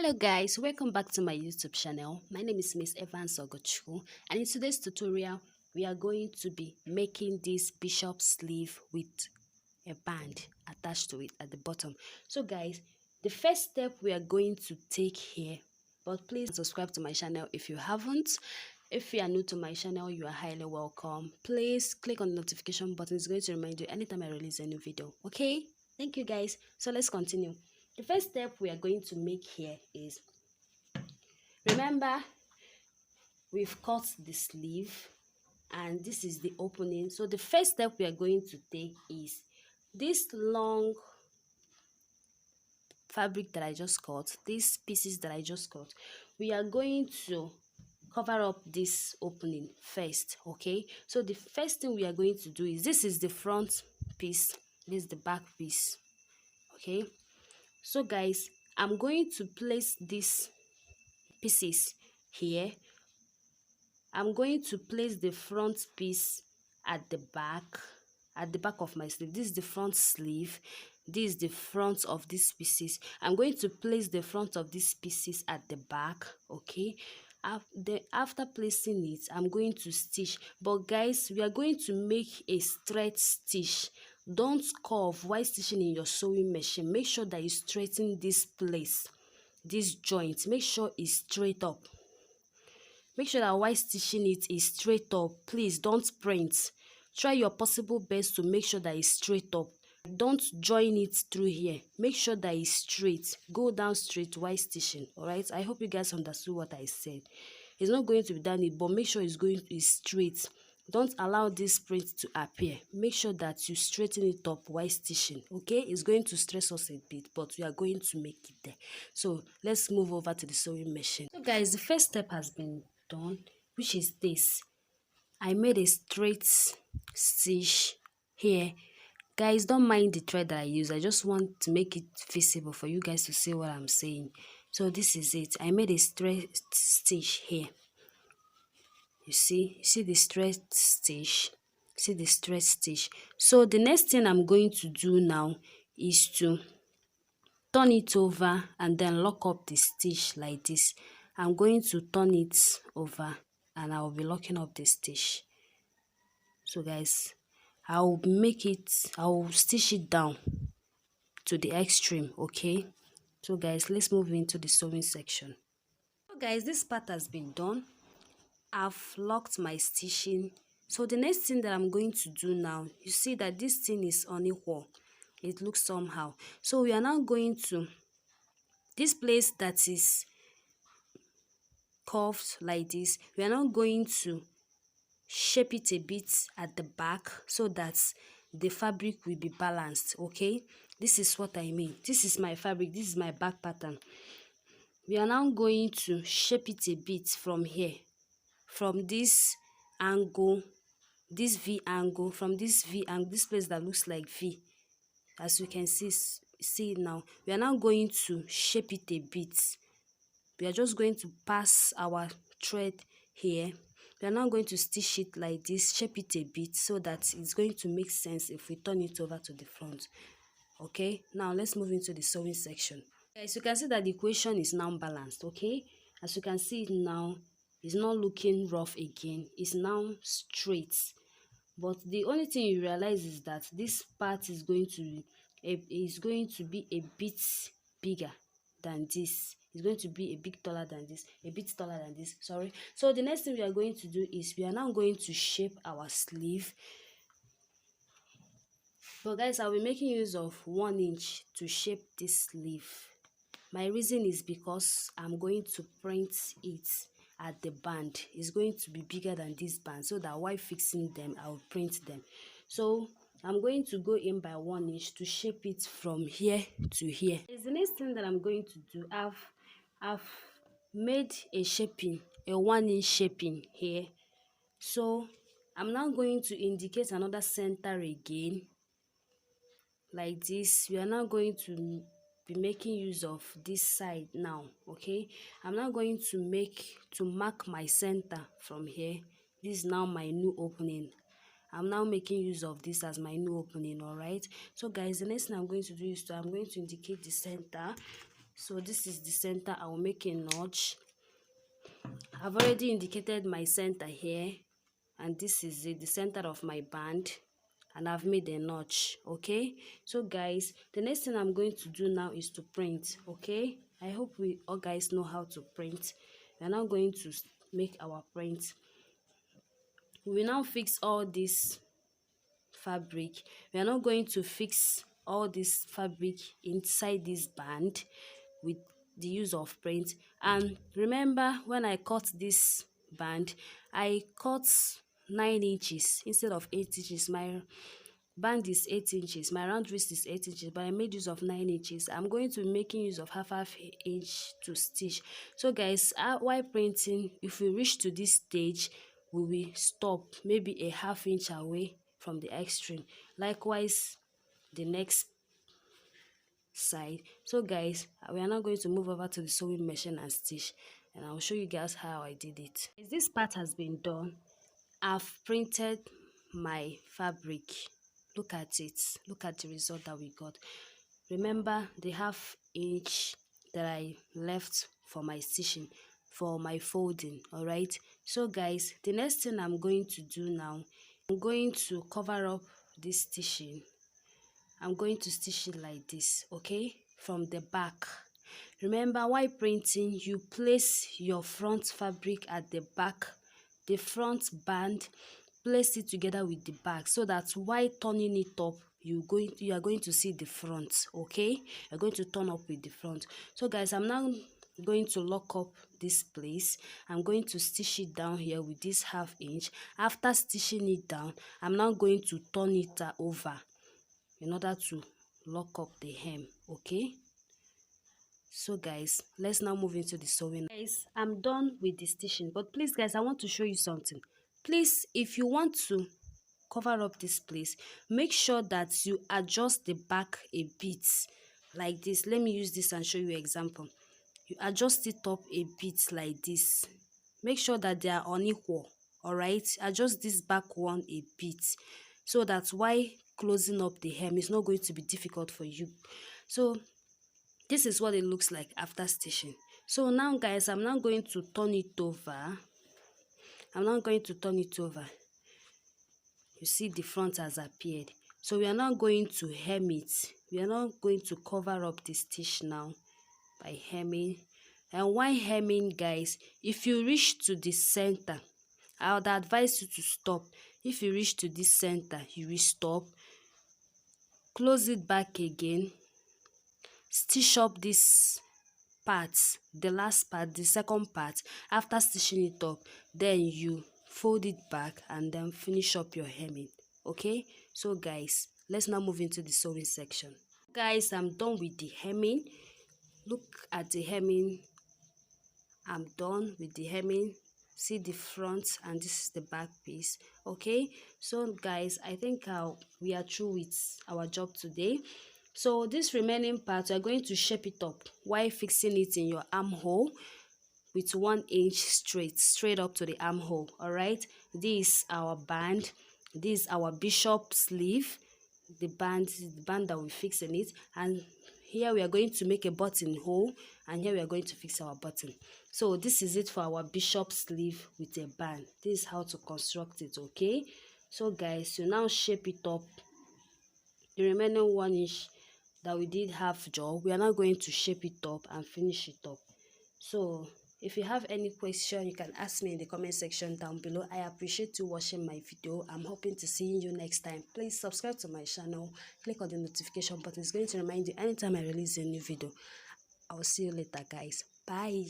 Hello guys, welcome back to my YouTube channel. My name is Miss Evans Ogochukwu, and in today's tutorial we are going to be making this bishop sleeve with a band attached to it at the bottom. So guys, the first step we are going to take here, but please subscribe to my channel if you haven't. If you are new to my channel, you are highly welcome. Please click on the notification button. It's going to remind you anytime I release a new video. Okay, thank you guys. So let's continue. The first step we are going to make here is, remember, we've cut the sleeve and this is the opening. So the first step we are going to take is this long fabric that I just cut, these pieces that I just cut. We are going to cover up this opening first. Okay, so the first thing we are going to do is, this is the front piece, this is the back piece. Okay, so guys, I'm going to place these pieces here. I'm going to place the front piece at the back of my sleeve. This is the front sleeve, this is the front of these pieces. I'm going to place the front of these pieces at the back. Okay, after placing it, I'm going to stitch. But guys, we are going to make a straight stitch. Don't curve while stitching in your sewing machine. Make sure that you straighten this place, this joint. Make sure it's straight up. Make sure that while stitching it is straight up. Please don't print. Try your possible best to make sure that it's straight up. Don't join it through here. Make sure that it's straight. Go down straight while stitching. Alright, I hope you guys understood what I said. It's not going to be done it, but make sure it's straight. Don't allow this print to appear. Make sure that you straighten it up while stitching. Okay, it's going to stress us a bit, but we are going to make it there. So let's move over to the sewing machine. So guys, the first step has been done, which is this. I made a straight stitch here. Guys, don't mind the thread that I use. I just want to make it visible for you guys to see what I'm saying. So this is it. I made a straight stitch here. You see the straight stitch. See the straight stitch. So the next thing I'm going to do now is to turn it over and then lock up the stitch like this. I'm going to turn it over and I'll be locking up the stitch. So guys, I'll stitch it down to the extreme. Okay, so guys, let's move into the sewing section. So guys, this part has been done. I've locked my stitching. So the next thing that I'm going to do now, you see that this thing is unequal. It looks somehow. So we are now going to, this place that is curved like this, we are now going to shape it a bit at the back so that the fabric will be balanced. Okay, this is what I mean. This is my fabric, this is my back pattern. We are now going to shape it a bit from here, from this angle, this V angle, from this V angle, this place that looks like V, as you can see now. We are now going to shape it a bit. We are just going to pass our thread here. We are now going to stitch it like this, shape it a bit so that it's going to make sense if we turn it over to the front. Okay, now let's move into the sewing section. As you can see that the equation is now balanced. Okay, as you can see it now, it's not looking rough again, it's now straight. But the only thing you realize is that this part is going to be a bit bigger than this. It's going to be a bit taller than this, sorry. So the next thing we are going to do is, we are now going to shape our sleeve. So guys, I'll be making use of 1 inch to shape this sleeve. My reason is because I'm going to print it at the band. It's going to be bigger than this band, so that while fixing them, I'll print them. So I'm going to go in by 1 inch to shape it from here to here. The next thing that I'm going to do, I've made a shaping, a 1 inch shaping here. So I'm now going to indicate another center again like this. We are now going to be making use of this side now. Okay, I'm now going to mark my center from here. This is now my new opening. I'm now making use of this as my new opening. All right, so guys, the next thing I'm going to do is I'm going to indicate the center. So this is the center. I will make a notch. I've already indicated my center here, and this is it, the center of my band, and I've made a notch. Okay, so guys, the next thing I'm going to do now is to print. Okay, I hope we all guys know how to print. We are now going to make our print. We will now fix all this fabric. We are not going to fix all this fabric inside this band with the use of print. And remember, when I cut this band, I cut 9 inches instead of 8 inches. My band is 8 inches, my round wrist is 8 inches, but I made use of 9 inches. I'm going to be making use of half inch to stitch. So guys, while printing, if we reach to this stage, we will stop maybe a half inch away from the extreme. Likewise, the next side. So guys, we are now going to move over to the sewing machine and stitch, and I'll show you guys how I did it. As this part has been done, I've printed my fabric. Look at it. Look at the result that we got. Remember the half inch that I left for my stitching, for my folding. All right, so guys, the next thing I'm going to do now, I'm going to cover up this stitching. I'm going to stitch it like this, okay, from the back. Remember, while printing, you place your front fabric at the back, the front band, place it together with the back, so that while turning it up, you are going to see the front. Okay, you're going to turn up with the front. So guys, I'm now going to lock up this place. I'm going to stitch it down here with this half inch. After stitching it down, I'm now going to turn it over in order to lock up the hem. Okay, so guys, let's now move into the sewing. Guys, I'm done with the stitching, but please guys, I want to show you something. Please, if you want to cover up this place, make sure that you adjust the back a bit like this. Let me use this and show you an example. You adjust it up a bit like this. Make sure that they are unequal. All right, adjust this back one a bit, so that while closing up the hem, it's not going to be difficult for you. So this is what it looks like after stitching. So now guys, I'm now going to turn it over. You see the front has appeared. So we are now going to hem it. We are now going to cover up the stitch now by hemming. And while hemming, guys, if you reach to the center, I would advise you to stop. If you reach to this center, you will stop, close it back again, stitch up this part, the last part, the second part. After stitching it up, then you fold it back and then finish up your hemming. Okay, so guys, let's now move into the sewing section. Guys, I'm done with the hemming. Look at the hemming. I'm done with the hemming. See the front, and this is the back piece. Okay, so guys, I think we are through with our job today. So this remaining part, we are going to shape it up while fixing it in your armhole with 1 inch straight up to the armhole. All right, this is our band. This is our bishop sleeve. The band that we fix in it, and here we are going to make a buttonhole, and here we are going to fix our button. So this is it for our bishop sleeve with a band. This is how to construct it. Okay, so guys, you now shape it up. The remaining 1 inch that we did half jaw, we are now going to shape it up and finish it up. So if you have any question, you can ask me in the comment section down below. I appreciate you watching my video. I'm hoping to see you next time. Please subscribe to my channel, click on the notification button. It's going to remind you anytime I release a new video. I will see you later, guys. Bye.